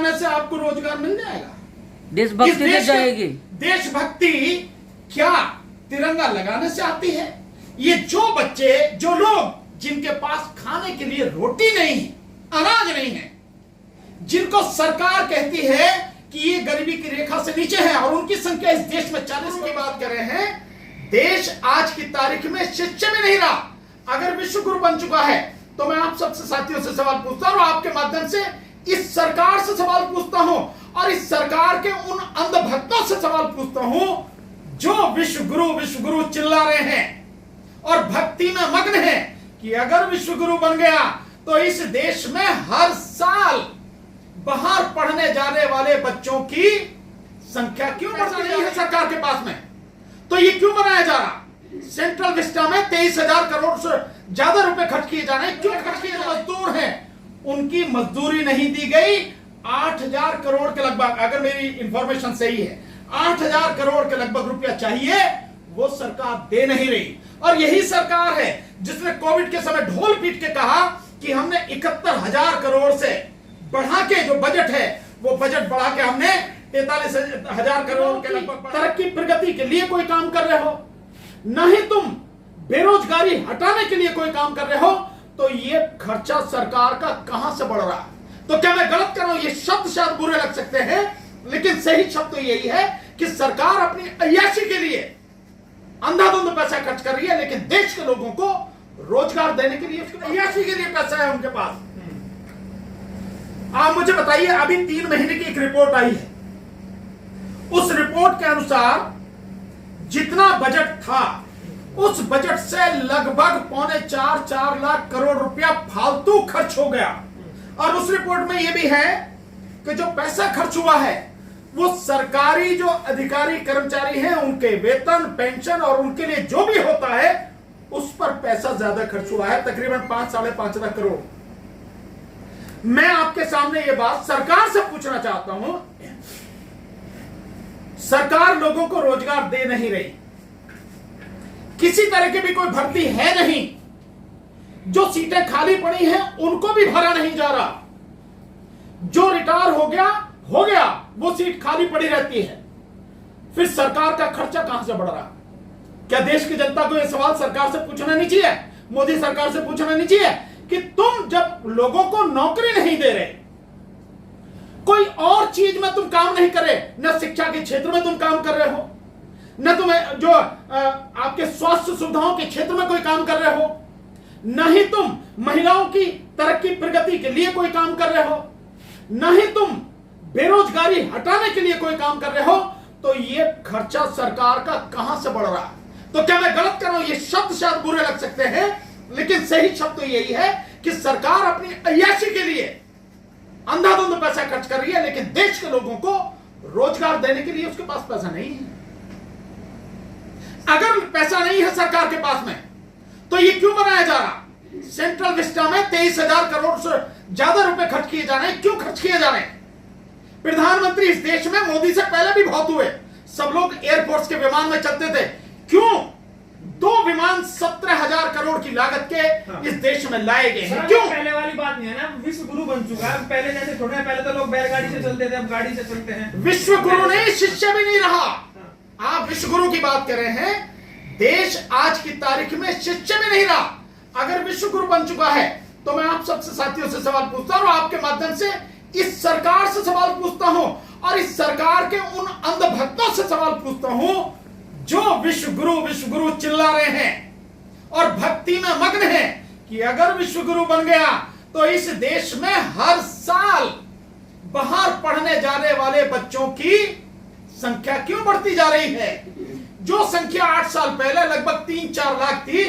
में से आपको रोजगार मिल जाएगा। देशभक्ति मिल जाएगी। देशभक्ति क्या तिरंगा लगाने से आती है? ये जो बच्चे, जो लोग जिनके पास खाने के लिए रोटी नहीं है, अनाज नहीं है, जिनको सरकार कहती है कि ये गरीबी की रेखा से नीचे है, और उनकी संख्या इस देश में 40 की बात कर रहे हैं। देश आज की तारीख में शिक्षा में नहीं रहा। अगर विश्व गुरु बन चुका है तो मैं आप सबसे साथियों से सवाल पूछता हूं, और आपके माध्यम से इस सरकार से सवाल पूछता हूं, और इस सरकार के उन अंधभक्तों से सवाल पूछता हूं जो विश्व गुरु चिल्ला रहे हैं और भक्ति में मग्न है कि अगर विश्व गुरु बन गया तो इस देश में हर साल बाहर पढ़ने जाने वाले बच्चों की संख्या क्यों बढ़ रही है सरकार के पास में? तो ये क्यों बनाया जा रहा? सेंट्रल विस्टा में 23,000 करोड़ से ज्यादा रुपए खर्च किए जा रहे हैं। क्यों खर्च किए? मजदूर हैं, उनकी मजदूरी नहीं दी गई। 8,000 करोड़ के लगभग, अगर मेरी इंफॉर्मेशन सही है, 8,000 करोड़ के लगभग रुपया चाहिए, वो सरकार दे नहीं रही। और यही सरकार है जिसने कोविड के समय ढोल पीट के कहा कि हमने 71,000 करोड़ से बढ़ा के जो बजट है, वो बजट बढ़ा के हमने 43,000 करोड़ के लगभग तरक्की प्रगति के लिए कोई काम कर रहे हो, नहीं तुम बेरोजगारी हटाने के लिए कोई काम कर रहे हो, तो ये खर्चा सरकार का कहां से बढ़ रहा है? तो क्या मैं गलत कर रहा हूं? ये शब्द शायद बुरे लग सकते हैं, लेकिन सही शब्द तो यही है कि सरकार अपनी अय्याशी के लिए अंधाधुंध पैसा खर्च कर रही है, लेकिन देश के लोगों को रोजगार देने के लिए, अय्याशी के लिए पैसा है उनके पास। आप मुझे बताइए, अभी 3 महीने की एक रिपोर्ट आई है, उस रिपोर्ट के अनुसार जितना बजट था उस बजट से लगभग 3.25-4 लाख करोड़ रुपया फालतू खर्च हो गया। और उस रिपोर्ट में यह भी है कि जो पैसा खर्च हुआ है वो सरकारी जो अधिकारी कर्मचारी हैं उनके वेतन, पेंशन और उनके लिए जो भी होता है उस पर पैसा ज्यादा खर्च हुआ है, तकरीबन 5-5.5 लाख करोड़। मैं आपके सामने ये बात सरकार से पूछना चाहता हूं, सरकार लोगों को रोजगार दे नहीं रही, किसी तरह की भी कोई भर्ती है नहीं, जो सीटें खाली पड़ी हैं उनको भी भरा नहीं जा रहा, जो रिटायर हो गया वो सीट खाली पड़ी रहती है। फिर सरकार का खर्चा कहां से बढ़ रहा? क्या देश की जनता को यह सवाल सरकार से पूछना नहीं चाहिए, मोदी सरकार से पूछना नहीं चाहिए कि तुम जब लोगों को नौकरी नहीं दे रहे, कोई और चीज में तुम काम नहीं कर रहे, न शिक्षा के क्षेत्र में तुम काम कर रहे हो, न तुम जो आपके स्वास्थ्य सुविधाओं के क्षेत्र में कोई काम कर रहे हो, न ही तुम महिलाओं की तरक्की प्रगति के लिए कोई काम कर रहे हो, न ही तुम बेरोजगारी हटाने के लिए कोई काम कर रहे हो, तो ये खर्चा सरकार का कहां से बढ़ रहा है? तो क्या मैं गलत कर रहा हूं? ये शब्द शायद बुरे लग सकते हैं, लेकिन सही शब्द तो यही है कि सरकार अपनी अय्याशी के लिए अंधाधुंध पैसा खर्च कर रही है, लेकिन देश के लोगों को रोजगार देने के लिए उसके पास पैसा नहीं है। अगर पैसा नहीं है सरकार के पास में, तो ये क्यों बनाया जा रहा? सेंट्रल विस्टा में 23,000 करोड़ से ज्यादा रुपए खर्च किए जा रहे हैं। क्यों खर्च किए जा रहे हैं? प्रधानमंत्री इस देश में मोदी से पहले भी बहुत हुए, सब लोग एयरफोर्स के विमान में चलते थे। क्यों 2 विमान 17,000 करोड़ की लागत के इस देश में लाए गए हैं? क्यों? पहले वाली बात नहीं है ना, विश्व गुरु बन चुका है। पहले जैसे थोड़े पहले तो लोग बैलगाड़ी से चलते थे, अब गाड़ी से चलते हैं। विश्व गुरु नहीं, शिष्य भी नहीं रहा। आप विश्व गुरु की बात कर रहे हैं, देश आज की तारीख में शिष्य भी नहीं रहा। अगर विश्व गुरु बन चुका है तो मैं आप सबसे साथियों से सवाल पूछता हूं, और आपके माध्यम से इस सरकार से सवाल पूछता हूं, और इस सरकार के उन अंधभक्तों से सवाल पूछता हूं जो विश्व गुरु चिल्ला रहे हैं और भक्ति में मग्न है कि अगर विश्व गुरु बन गया तो इस देश में हर साल बाहर पढ़ने जाने वाले बच्चों की संख्या क्यों बढ़ती जा रही है? जो संख्या 8 साल पहले लगभग 3-4 लाख थी,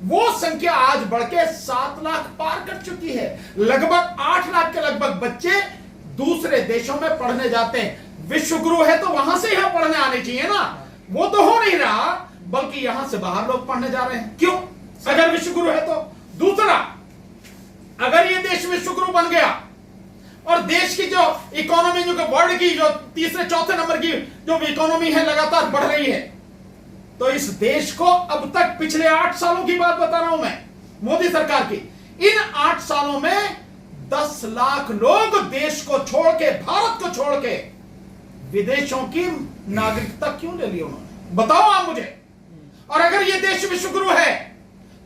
वो संख्या आज बढ़ के 7 लाख पार कर चुकी है। लगभग 8 लाख के लगभग बच्चे दूसरे देशों में पढ़ने जाते हैं। विश्व गुरु है तो वहां से यहां पढ़ने आने चाहिए ना, वो तो हो नहीं रहा, बल्कि यहां से बाहर लोग पढ़ने जा रहे हैं। क्यों? अगर विश्व गुरु है तो। दूसरा, अगर ये देश विश्व गुरु बन गया और देश की जो इकोनॉमी, जो वर्ल्ड की जो 3-4 नंबर की जो इकोनॉमी है लगातार बढ़ रही है, तो इस देश को अब तक पिछले 8 सालों की बात बता रहा हूं मैं, मोदी सरकार की, इन 8 सालों में 10 लाख लोग देश को छोड़ के, भारत को छोड़ के विदेशों की नागरिकता क्यों ले ली उन्होंने? बताओ आप मुझे। और अगर ये देश विश्वगुरु है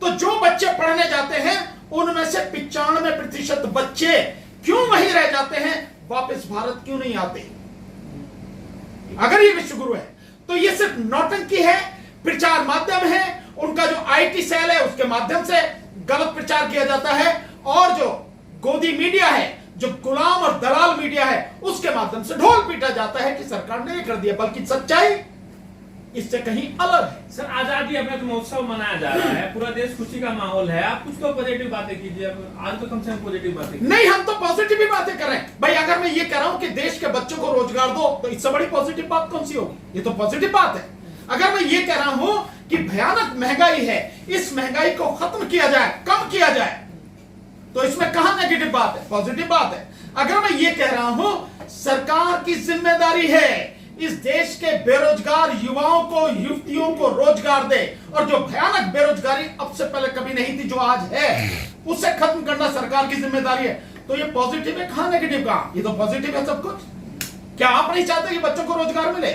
तो जो बच्चे पढ़ने जाते हैं उनमें से 95% बच्चे क्यों वहीं रह जाते हैं, वापस भारत क्यों नहीं आते? अगर ये विश्वगुरु है तो ये सिर्फ नौटंकी है, प्रचार माध्यम है, उनका जो आईटी सेल है उसके माध्यम से गलत प्रचार किया जाता है, और जो गोदी मीडिया है, जो गुलाम और दलाल मीडिया है, उसके माध्यम से ढोल पीटा जाता है कि सरकार ने ये कर दिया, बल्कि सच्चाई इससे कहीं अलग है। सर, आजादी अमृत महोत्सव मनाया जा रहा है, पूरा देश खुशी का माहौल है, आप कुछ तो पॉजिटिव बातें कीजिए। आज तो कम से कम पॉजिटिव बातें नहीं, हम तो पॉजिटिव ही बातें कर रहे हैं भाई। अगर मैं ये कह रहा हूं कि देश के बच्चों को रोजगार दो तो इससे बड़ी पॉजिटिव बात कौन सी होगी? ये तो पॉजिटिव बात है। अगर मैं ये कह रहा हूं कि भयानक महंगाई है, इस महंगाई को खत्म किया जाए, कम किया जाए, तो इसमें कहां नेगेटिव बात है? पॉजिटिव बात है। अगर मैं ये कह रहा हूं सरकार की जिम्मेदारी है इस देश के बेरोजगार युवाओं को, युवतियों को रोजगार दे, और जो भयानक बेरोजगारी अब से पहले कभी नहीं थी, जो आज है, उसे खत्म करना सरकार की जिम्मेदारी है, तो ये पॉजिटिव है, कहां नेगेटिव? कहां? ये तो पॉजिटिव है सब कुछ। क्या आप नहीं चाहते कि बच्चों को रोजगार मिले?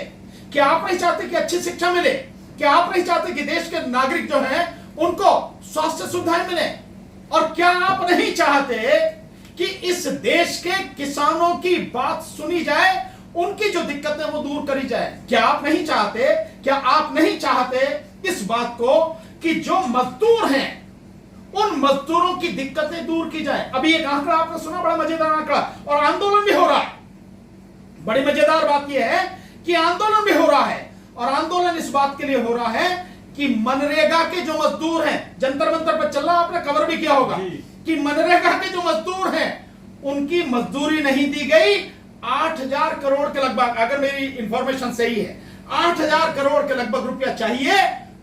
क्या आप नहीं चाहते कि अच्छी शिक्षा मिले? क्या आप नहीं चाहते कि देश के नागरिक जो हैं उनको स्वास्थ्य सुविधाएं मिले? और क्या आप नहीं चाहते कि इस देश के किसानों की बात सुनी जाए, उनकी जो दिक्कतें वो दूर करी जाए? क्या आप नहीं चाहते? क्या आप नहीं चाहते इस बात को कि जो मजदूर हैं उन मजदूरों की दिक्कतें दूर की जाए? अभी एक आंकड़ा आपने सुना, बड़ा मजेदार आंकड़ा, और आंदोलन भी हो रहा है। बड़ी मजेदार बात यह है कि आंदोलन भी हो रहा है, और आंदोलन इस बात के लिए हो रहा है कि मनरेगा के जो मजदूर हैं, जंतर मंतर पर चल रहा, आपने खबर भी किया होगा कि मनरेगा के जो मजदूर हैं उनकी मजदूरी नहीं दी गई। 8,000 करोड़ के लगभग, अगर मेरी इंफॉर्मेशन सही है, 8,000 करोड़ के लगभग रुपया चाहिए,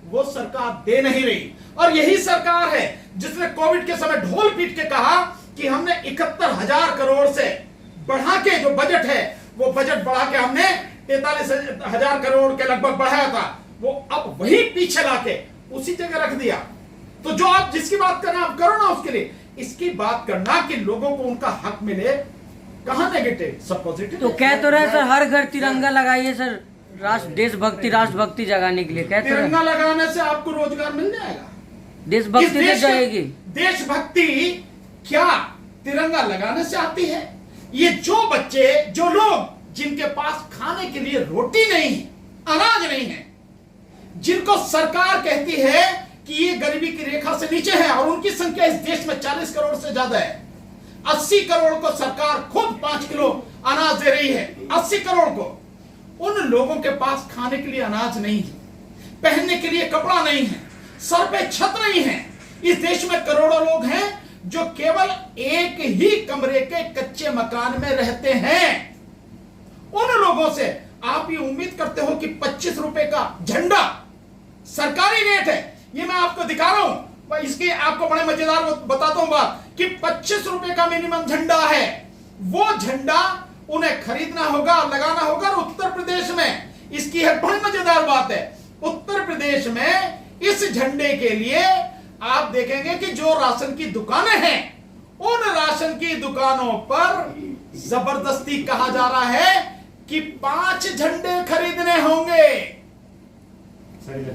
वो सरकार दे नहीं रही। और यही सरकार है जिसने कोविड के समय ढोल पीट के कहा कि हमने 71,000 करोड़ से बढ़ा के जो बजट है, वो बजट बढ़ा के हमने 43,000 करोड़ के लगभग बढ़ाया था, वो अब वही पीछे लाके उसी जगह रख दिया। तो जो आप जिसकी बात करना आप करो ना, उसके लिए इसकी बात करना कि लोगों को उनका हक मिले, कहां नेगेटिव? सब पॉजिटिव। तो कह तो रहे सर, हर घर तिरंगा लगाइए सर, देशभक्ति, राष्ट्रभक्ति जगाने के लिए। कहते हैं तिरंगा लगाने से आपको रोजगार मिल जाएगा, देशभक्ति मिल जाएगी। देशभक्ति क्या तिरंगा लगाने से आती है? ये जो बच्चे, जो लोग जिनके पास खाने के लिए रोटी नहीं है, अनाज नहीं है, जिनको सरकार कहती है कि ये गरीबी की रेखा से नीचे है, और उनकी संख्या इस देश में 40 करोड़ से ज्यादा है। 80 करोड़ को सरकार खुद 5 किलो अनाज दे रही है, 80 करोड़ को। उन लोगों के पास खाने के लिए अनाज नहीं है, पहनने के लिए कपड़ा नहीं है, सर पे छत नहीं है। इस देश में करोड़ों लोग हैं जो केवल एक ही कमरे के कच्चे मकान में रहते हैं। उन लोगों से आप ये उम्मीद करते हो कि 25 रुपए का झंडा सरकारी रेट है? ये मैं आपको दिखा रहा हूं, इसकी आपको बड़े मजेदार बताता हूं बात, कि 25 रुपए का मिनिमम झंडा है। वो झंडा उन्हें खरीदना होगा, लगाना होगा। और उत्तर प्रदेश में इसकी है बड़ी मजेदार बात है, उत्तर प्रदेश में इस झंडे के लिए आप देखेंगे कि जो राशन की दुकानें हैं, उन राशन की दुकानों पर जबरदस्ती कहा जा रहा है कि 5 झंडे खरीदने होंगे।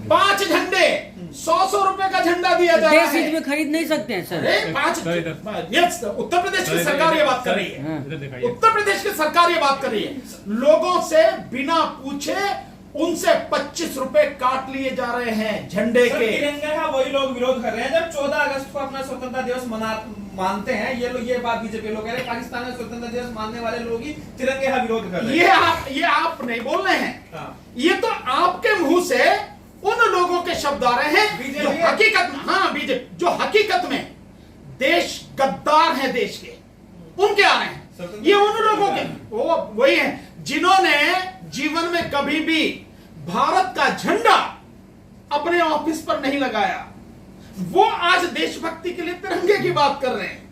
5 झंडे, 100 रुपए का झंडा दिया जा रहा है। में खरीद नहीं सकते हैं सर। 5 उत्तर प्रदेश की सरकार ये बात कर रही है, उत्तर प्रदेश की सरकार ये बात कर रही है। लोगों से बिना पूछे उनसे 25 रुपए काट लिए जा रहे हैं झंडे के। तिरंगे का वही लोग विरोध कर रहे हैं जब 14 अगस्त को अपना स्वतंत्रता दिवस मानते हैं। ये लोग, ये बात बीजेपी लोग कह रहे हैं, पाकिस्तान में स्वतंत्रता दिवस मानने वाले लोग ही तिरंगे का विरोध कर रहे हैं। ये आप नहीं बोल रहे हैं, ये तो आपके मुंह से उन लोगों के शब्द आ रहे हैं जो हकीकत में, हाँ बीजेपी, जो हकीकत में देश गद्दार हैं देश के, उनके आ रहे हैं। ये उन लोगों के वही हैं जिन्होंने जीवन में कभी भी भारत का झंडा अपने ऑफिस पर नहीं लगाया। वो आज देशभक्ति के लिए तिरंगे की बात कर रहे हैं।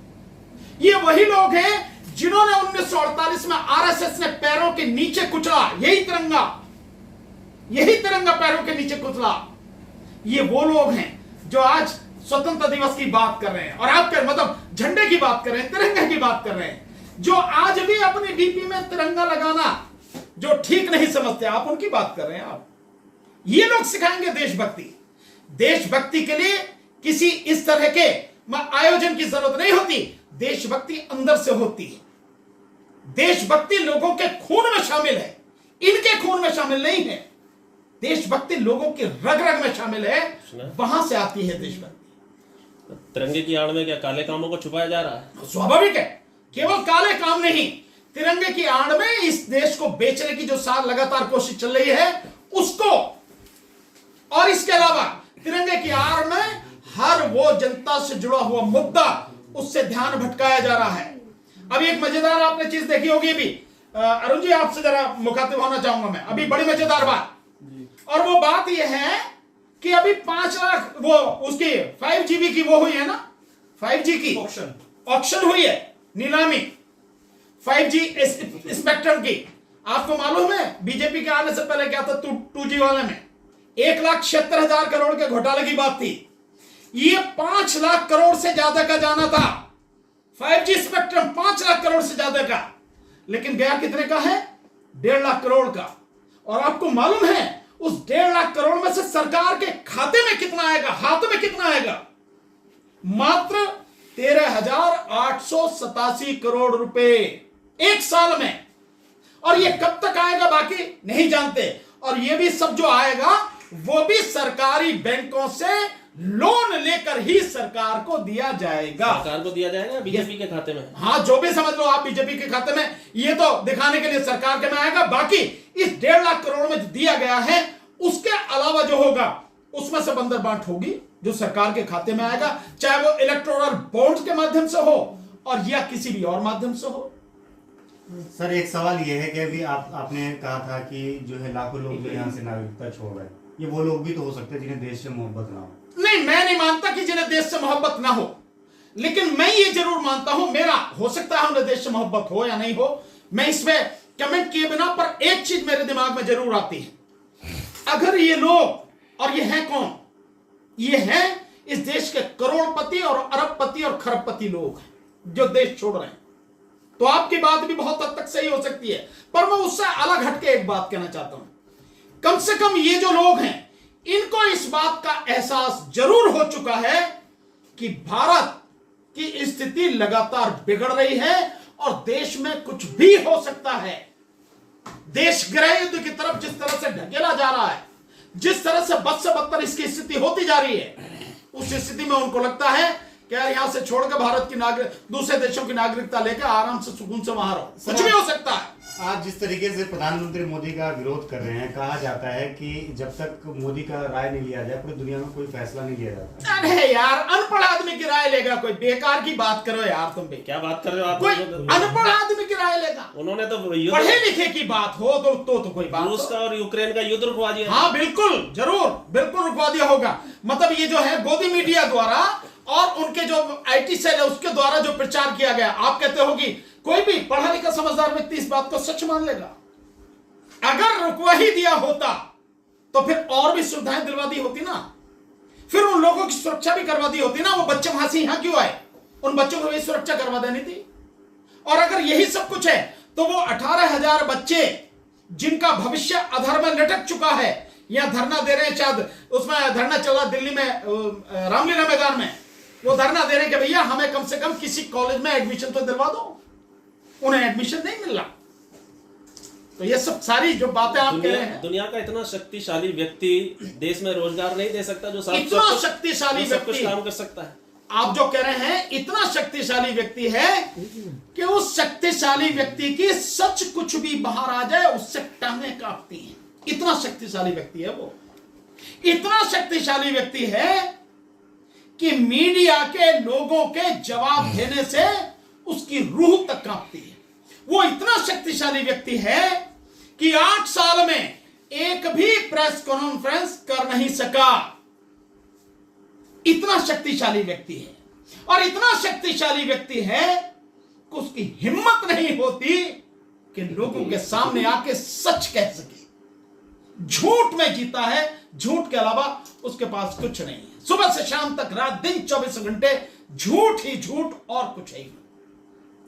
ये वही लोग हैं जिन्होंने 1948 में आरएसएस ने पैरों के नीचे कुचला, यही तिरंगा पैरों के नीचे कुचला। ये वो लोग हैं जो आज स्वतंत्रता दिवस की बात कर रहे हैं और आप मतलब झंडे की बात कर रहे हैं, तिरंगे की बात कर रहे हैं, जो आज भी अपनी डीपी में तिरंगा लगाना जो ठीक नहीं समझते, आप उनकी बात कर रहे हैं। आप ये लोग सिखाएंगे देशभक्ति। देशभक्ति के लिए किसी इस तरह के आयोजन की जरूरत नहीं होती। देशभक्ति अंदर से होती है। देशभक्ति लोगों के खून में शामिल है, इनके खून में शामिल नहीं है। देशभक्ति लोगों की रग रग में शामिल है, वहां से आती है देशभक्ति। तिरंगे की आड़ में क्या काले कामों को छुपाया जा रहा है? स्वाभाविक है, केवल काले काम नहीं, तिरंगे की आड़ में इस देश को बेचने की जो लगातार कोशिश चल रही है उसको, और इसके अलावा तिरंगे की आड़ में हर वो जनता से जुड़ा हुआ मुद्दा, उससे ध्यान भटकाया जा रहा है। अभी एक मजेदार आपने चीज देखी होगी भी, अरुण जी आपसे जरा मुखातिब होना चाहूंगा मैं, अभी बड़ी मजेदार बात, और वो बात ये है कि अभी 5 लाख वो उसकी 5GB की वो हुई है ना, 5G की ऑक्शन हुई है, नीलामी 5G स्पेक्ट्रम की। आपको मालूम है बीजेपी के आने से पहले क्या था 2G वाले में 1,76,000 करोड़ के घोटाले की बात थी। ये 5 लाख करोड़ से ज्यादा का जाना था 5G स्पेक्ट्रम, 5 लाख करोड़ से ज्यादा का, लेकिन गया कितने का है? 1.5 लाख करोड़ का। और आपको मालूम है उस 1.5 लाख करोड़ में से सरकार के खाते में कितना आएगा, हाथ में कितना आएगा? मात्र 13,887 करोड़ रुपए एक साल में। और ये कब तक आएगा बाकी नहीं जानते। और ये भी सब जो आएगा वो भी सरकारी बैंकों से लोन लेकर ही सरकार को दिया जाएगा। सरकार को दिया जाएगा बीजेपी के खाते में? हाँ, जो भी समझ लो आप, बीजेपी के खाते में, ये तो दिखाने के लिए सरकार के में आएगा। बाकी इस 1.5 लाख करोड़ में जो दिया गया है उसके अलावा जो होगा उसमें से बंदर बांट होगी जो सरकार के खाते में आएगा, चाहे वो इलेक्टोरल बॉन्ड्स के माध्यम से हो और या किसी भी और माध्यम से हो। सर एक सवाल ये है कि अभी आपने कहा था कि जो है लाखों लोग जो यहाँ से नागरिकता छोड़ रहे हैं, ये वो लोग भी तो हो सकते हैं जिन्हें देश से मोहब्बत ना हो। नहीं, मैं नहीं मानता कि जिन्हें देश से मोहब्बत ना हो, लेकिन मैं ये जरूर मानता हूं, मेरा हो सकता है उन्हें देश से मोहब्बत हो या नहीं हो, मैं इसमें कमेंट किए बिना, पर एक चीज मेरे दिमाग में जरूर आती है। अगर ये लोग, और ये हैं कौन? ये हैं इस देश के करोड़पति और अरबपति और खरबपति लोग जो देश छोड़ रहे हैं। तो आपकी बात भी बहुत हद तक सही हो सकती है, पर मैं उससे अलग हटके एक बात कहना चाहता हूं। कम से कम ये जो लोग हैं इनको इस बात का एहसास जरूर हो चुका है कि भारत की स्थिति लगातार बिगड़ रही है और देश में कुछ भी हो सकता है। देश गृह युद्ध की तरफ जिस तरह से ढकेला जा रहा है, जिस तरह से बद से बदतर इसकी स्थिति होती जा रही है, उस स्थिति में उनको लगता है कि यार यहां से छोड़कर भारत की दूसरे देशों की नागरिकता लेकर आराम से सुकून से वहां रहो। कुछ भी हो सकता है। आज जिस तरीके से प्रधानमंत्री मोदी का विरोध कर रहे हैं, कहा जाता है कि जब तक मोदी का राय नहीं लिया जाए पूरी दुनिया में कोई फैसला नहीं लिया जाता। अरे यार, अनपढ़ आदमी की राय लेगा कोई? बेकार की बात करो यार, तुम भी क्या बात कर रहे हो आप? कोई अनपढ़ आदमी की राय लेगा? उन्होंने तो पढ़े लिखे की बात हो तो कोई बात। रूस का और यूक्रेन का युद्ध रुकवा दिया। हाँ बिल्कुल, जरूर, बिल्कुल रुकवा दिया होगा। मतलब ये जो है गोदी मीडिया द्वारा और उनके जो IT सेल है उसके द्वारा जो प्रचार किया गया, आप कहते हो कि कोई भी पढ़ा लिखा समझदार व्यक्ति इस बात को सच मान लेगा? अगर रुकवा ही दिया होता तो फिर और भी सुविधाएं दिलवा दी होती ना, फिर उन लोगों की सुरक्षा भी करवा दी होती ना। वो बच्चे वहां से यहां क्यों आए? उन बच्चों को भी सुरक्षा करवा देनी थी। और अगर यही सब कुछ है तो वो 18,000 बच्चे जिनका भविष्य अधर में लटक चुका है, यहां धरना दे रहे हैं, शायद उसमें धरना चला दिल्ली में रामलीला मैदान में, वो धरना दे रहे हैं कि भैया हमें कम से कम किसी कॉलेज में एडमिशन तो दिलवा दो। उन्हें एडमिशन नहीं मिल रहा। तो ये सब सारी जो बातें आप कह रहे हैं, दुनिया का इतना शक्तिशाली व्यक्ति देश में रोजगार नहीं दे सकता जो इतना शक्तिशाली व्यक्ति काम कर सकता है। आप जो कह रहे हैं इतना शक्तिशाली व्यक्ति है कि उस शक्तिशाली व्यक्ति की सच कुछ भी बाहर आ जाए उससे टांगें कांपती हैं। इतना शक्तिशाली व्यक्ति है वो। इतना शक्तिशाली व्यक्ति है कि मीडिया के लोगों के जवाब देने से उसकी रूह तक कांपती है। वो इतना शक्तिशाली व्यक्ति है कि 8 साल में एक भी प्रेस कॉन्फ्रेंस कर नहीं सका। इतना शक्तिशाली व्यक्ति है। और इतना शक्तिशाली व्यक्ति है कि उसकी हिम्मत नहीं होती कि लोगों के सामने आके सच कह सके। झूठ में जीता है, झूठ के अलावा उसके पास कुछ नहीं है। सुबह से शाम तक, रात दिन 24 घंटे झूठ ही झूठ और कुछ है ही नहीं।